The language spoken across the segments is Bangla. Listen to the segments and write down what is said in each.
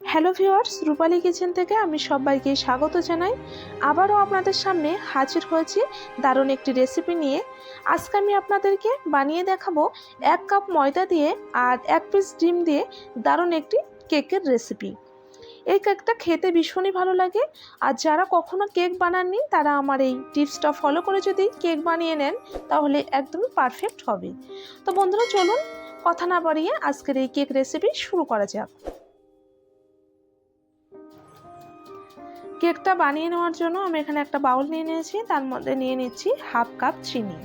হ্যালো ভিউয়ার্স, রূপালী কিচেন থেকে আমি সবাইকে স্বাগত জানাই। আবারও আপনাদের সামনে হাজির হয়েছি দারুণ একটি রেসিপি নিয়ে। আজকে আমি আপনাদেরকে বানিয়ে দেখাবো 1 কাপ ময়দা দিয়ে আর 1 পিস ডিম দিয়ে দারুণ একটি কেকের রেসিপি। এই কেকটা খেতে ভীষণই ভালো লাগে, আর যারা কখনো কেক বানাননি তারা আমার এই টিপসটা ফলো করে যদি কেক বানিয়ে নেন তাহলে একদমই পারফেক্ট হবে। তো বন্ধুরা, চলুন কথা না বাড়িয়ে আজকের এই কেক রেসিপি শুরু করা যাক। কেকটা বানিয়ে নেওয়ার জন্য আমি এখানে একটা বাউল নিয়ে নিয়েছি, তার মধ্যে নিয়ে নিচ্ছি হাফ কাপ চিনি,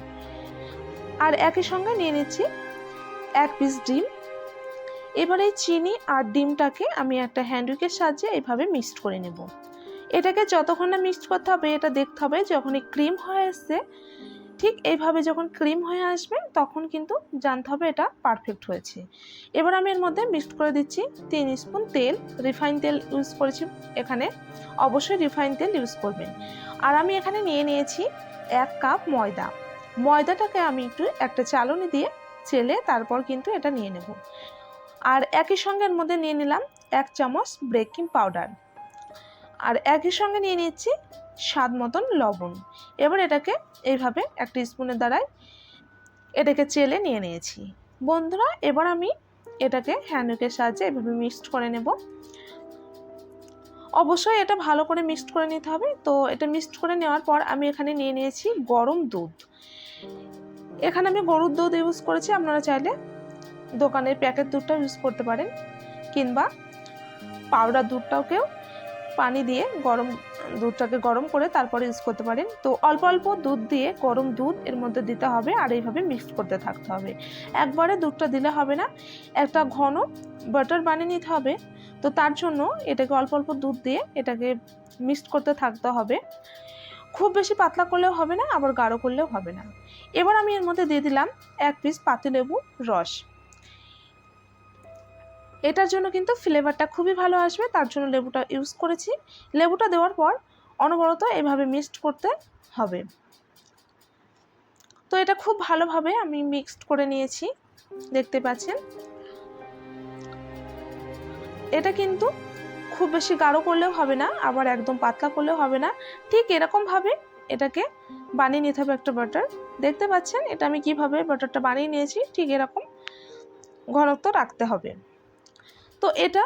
আর একই সঙ্গে নিয়ে নিচ্ছি 1 পিস ডিম। এবার এই চিনি আর ডিমটাকে আমি একটা হ্যান্ড উইকের সাহায্যে এইভাবে মিক্সড করে নেব। এটাকে যতক্ষণ না মিক্সড করতে হবে, এটা দেখতে হবে যখনই ক্রিম হয়ে আসছে, ঠিক এইভাবে যখন ক্রিম হয়ে আসবে তখন কিন্তু জানতে হবে এটা পারফেক্ট হয়েছে। এবার আমি এর মধ্যে মিক্সড করে দিচ্ছি 3 স্পুন তেল। রিফাইন তেল ইউজ করেছি এখানে, অবশ্যই রিফাইন তেল ইউজ করবেন। আর আমি এখানে নিয়ে নিয়েছি 1 কাপ ময়দা। ময়দাটাকে আমি একটু একটা চালনি দিয়ে চেলে তারপর কিন্তু এটা নিয়ে নেব। আর একই সঙ্গে এর মধ্যে নিয়ে নিলাম 1 চামচ বেকিং পাউডার, আর একই সঙ্গে নিয়ে নিচ্ছি স্বাদ মতন লবণ। এবার এটাকে এইভাবে একটা স্পুনের দ্বারাই এটাকে চেলে নিয়ে নিয়েছি। বন্ধুরা, এবার আমি এটাকে হ্যান্ড উইকের সাহায্যে এভাবে মিক্সড করে নেব। অবশ্যই এটা ভালো করে মিক্সড করে নিতে হবে। তো এটা মিক্সড করে নেওয়ার পর আমি এখানে নিয়ে নিয়েছি গরম দুধ। এখানে আমি গরুর দুধ ইউজ করেছি, আপনারা চাইলে দোকানের প্যাকেট দুধটাও ইউজ করতে পারেন, কিংবা পাউডার দুধটাকেও পানি দিয়ে দুধটাকে গরম করে তারপরে ইউজ করতে পারেন। তো অল্প অল্প দুধ দিয়ে গরম দুধ এর মধ্যে দিতে হবে, আর এইভাবে মিক্সড করতে থাকতে হবে। একবারে দুধটা দিলে হবে না, একটা ঘন বাটার বানিয়ে নিতে হবে। তো তার জন্য এটাকে অল্প অল্প দুধ দিয়ে এটাকে মিক্সড করতে থাকতে হবে। খুব বেশি পাতলা করলেও হবে না, আবার গাঢ় করলেও হবে না। এবার আমি এর মধ্যে দিয়ে দিলাম 1 পিস পাতিলেবুর রস। এটার জন্য কিন্তু ফ্লেভারটা খুবই ভালো আসবে, তার জন্য লেবুটা ইউজ করেছি। লেবুটা দেওয়ার পর অনবরত এভাবে মিক্সড করতে হবে। তো এটা খুব ভালোভাবে আমি মিক্সড করে নিয়েছি, দেখতে পাচ্ছেন। এটা কিন্তু খুব বেশি গাঢ় করলেও হবে না, আবার একদম পাতলা করলেও হবে না, ঠিক এরকমভাবে এটাকে বানিয়ে নিতে হবে একটা বাটার। দেখতে পাচ্ছেন এটা আমি কিভাবে বাটারটা বানিয়ে নিয়েছি, ঠিক এরকম ঘনত্ব রাখতে হবে। তো এটা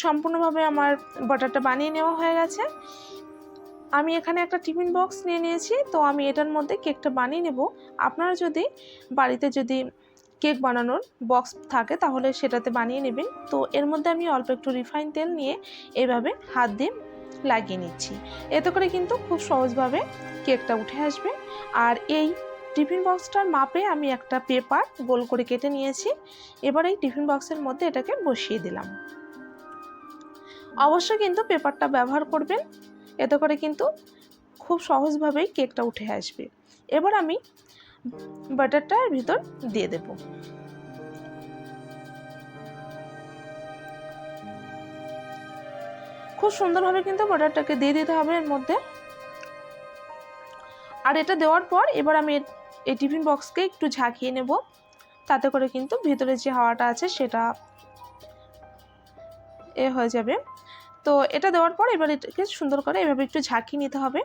সম্পূর্ণভাবে আমার বাটারটা বানিয়ে নেওয়া হয়ে গেছে। আমি এখানে একটা টিফিন বক্স নিয়ে নিয়েছি, তো আমি এটার মধ্যে কেকটা বানিয়ে নেব। আপনারা যদি বাড়িতে কেক বানানোর বক্স থাকে তাহলে সেটাতে বানিয়ে নেবেন। তো এর মধ্যে আমি অল্প একটু রিফাইন তেল নিয়ে এইভাবে হাত দিয়ে লাগিয়ে নিচ্ছি। এতে করে কিন্তু খুব সহজভাবে কেকটা উঠে আসবে। আর এই টিফিন বক্সটার মাপে আমি একটা পেপার গোল করে কেটে নিয়েছি। এবার এই টিফিন বক্সের মধ্যে এটাকে বসিয়ে দিলাম। অবশ্যই কিন্তু পেপারটা ব্যবহার করবেন, এতে করে কিন্তু খুব সহজভাবেই কেকটা উঠে আসবে। এবার আমি বাটারটা এর ভিতর দিয়ে দেব। খুব সুন্দরভাবে কিন্তু বাটারটাকে দিয়ে দিতে হবে এর মধ্যে। আর এটা দেওয়ার পর এবার আমি এই টিফিন বক্সকে একটু ঝাঁকিয়ে নেব, তাতে করে কিন্তু ভিতরে যে হাওয়াটা আছে সেটা হয়ে যাবে। তো এটা দেওয়ার পর এবার এটাকে সুন্দর করে এভাবে একটু ঝাঁকিয়ে নিতে হবে।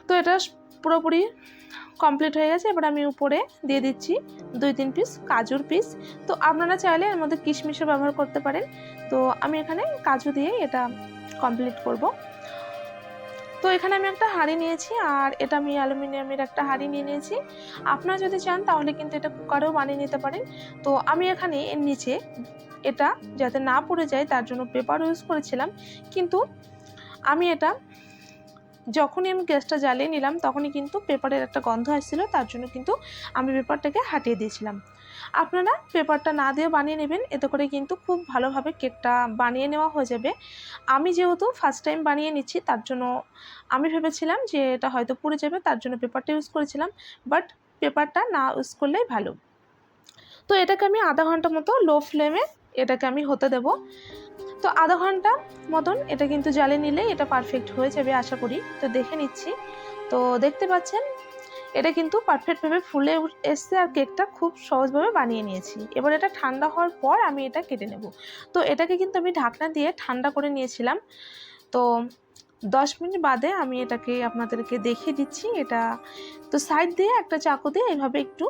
তো এটা পুরোপুরি কমপ্লিট হয়ে গেছে। এবার আমি উপরে দিয়ে দিচ্ছি 2-3 পিস কাজুর পিস। তো আপনারা চাইলে এর মধ্যে কিশমিশও ব্যবহার করতে পারেন। তো আমি এখানে কাজু দিয়ে এটা কমপ্লিট করব। তো এখানে আমি একটা হাঁড়ি নিয়েছি, আর এটা আমি অ্যালুমিনিয়ামের একটা হাঁড়ি নিয়ে নিয়েছি। আপনারা যদি চান তাহলে কিন্তু এটা কুকারেও বানিয়ে নিতে পারেন। তো আমি এখানে এর নিচে এটা যাতে না পড়ে যায় তার জন্য পেপার ইউজ করেছিলাম, কিন্তু আমি এটা যখনই আমি গ্যাসটা জ্বালিয়ে নিলাম তখনই কিন্তু পেপারের একটা গন্ধ আসছিল, তার জন্য কিন্তু আমি পেপারটাকে হাটিয়ে দিয়েছিলাম। আপনারা পেপারটা না দিয়ে বানিয়ে নেবেন, এতে করে কিন্তু খুব ভালোভাবে কেকটা বানিয়ে নেওয়া হয়ে যাবে। আমি যেহেতু ফার্স্ট টাইম বানিয়ে নিচ্ছি তার জন্য আমি ভেবেছিলাম যে এটা হয়তো পুড়ে যাবে, তার জন্য পেপারটা ইউজ করেছিলাম, বাট পেপারটা না ইউজ করলেই ভালো। তো এটাকে আমি আধা ঘন্টা মতো লো ফ্লেমে এটাকে আমি হতে দেব। তো আধা ঘন্টা মতন এটা কিন্তু জ্বালিয়ে নিলেই এটা পারফেক্ট হয়ে যাবে আশা করি। তো দেখে নিচ্ছি। তো দেখতে পাচ্ছেন এটা কিন্তু পারফেক্টভাবে ফুলে এসছে আর কেকটা খুব সহজভাবে বানিয়ে নিয়েছি। এবার এটা ঠান্ডা হওয়ার পর আমি এটা কেটে নেব। তো এটাকে কিন্তু আমি ঢাকনা দিয়ে ঠান্ডা করে নিয়েছিলাম। তো 10 মিনিট বাদে আমি এটাকে আপনাদেরকে দেখিয়ে দিচ্ছি। এটা তো সাইড দিয়ে একটা চাকু দিয়ে এইভাবে একটু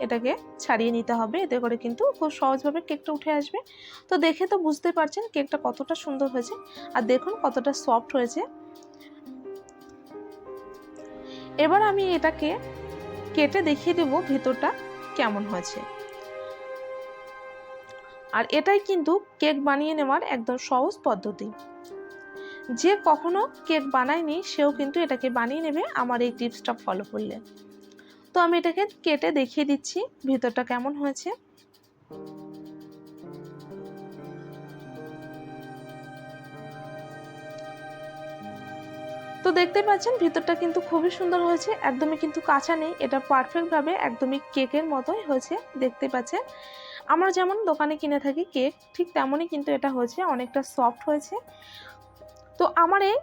এটাকে ছাড়িয়ে নিতে হবে, এতে করে কিন্তু খুব সহজভাবে কেকটা উঠে আসবে। তো দেখে তো বুঝতে পারছেন কেকটা কতটা সুন্দর হয়েছে, আর দেখুন কতটা সফট হয়েছে। এবার আমি এটাকে কেটে দেখিয়ে দেব ভেতরটা কেমন হয়েছে। আর এটাই কিন্তু কেক বানিয়ে নেওয়ার একদম সহজ পদ্ধতি। যে কখনো কেক বানায়নি সেও কিন্তু এটাকে বানিয়ে নেবে আমার এই টিপসটা ফলো করলে। তো আমি এটাকে কেটে দেখিয়ে দিচ্ছি ভেতরটা কেমন হয়েছে। তো দেখতে পাচ্ছেন ভিতরটা কিন্তু খুবই সুন্দর হয়েছে, একদমই কিন্তু কাঁচা নেই, এটা পারফেক্টভাবে একদমই কেকের মতোই হয়েছে। দেখতে পাচ্ছেন আমরা যেমন দোকানে কিনে থাকি কেক, ঠিক তেমনই কিন্তু এটা হয়েছে, অনেকটা সফট হয়েছে। তো আমার এই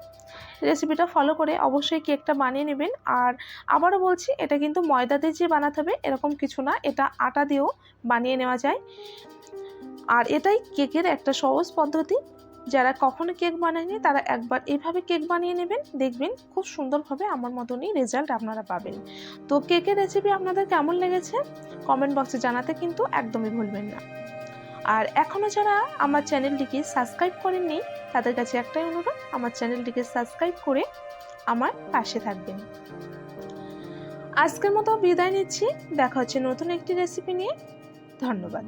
রেসিপিটা ফলো করে অবশ্যই কেকটা বানিয়ে নেবেন। আর আবারও বলছি, এটা কিন্তু ময়দা দিয়ে যে বানাতে হবে এরকম কিছু না, এটা আটা দিয়েও বানিয়ে নেওয়া যায়। আর এটাই কেকের একটা সহজ পদ্ধতি। যারা কখনো কেক বানায়নি তারা একবার এইভাবে কেক বানিয়ে নেবেন, দেখবেন খুব সুন্দরভাবে আমার মতনই রেজাল্ট আপনারা পাবেন। তো কেকের রেসিপি আপনাদের কেমন লেগেছে কমেন্ট বক্সে জানাতে কিন্তু একদমই ভুলবেন না। আর এখনও যারা আমার চ্যানেলটিকে সাবস্ক্রাইব করেননি তাদের কাছে একটাই অনুরোধ, আমার চ্যানেলটিকে সাবস্ক্রাইব করে আমার পাশে থাকবেন। আজকের মতো বিদায় নিচ্ছি, দেখা হচ্ছে নতুন একটি রেসিপি নিয়ে। ধন্যবাদ।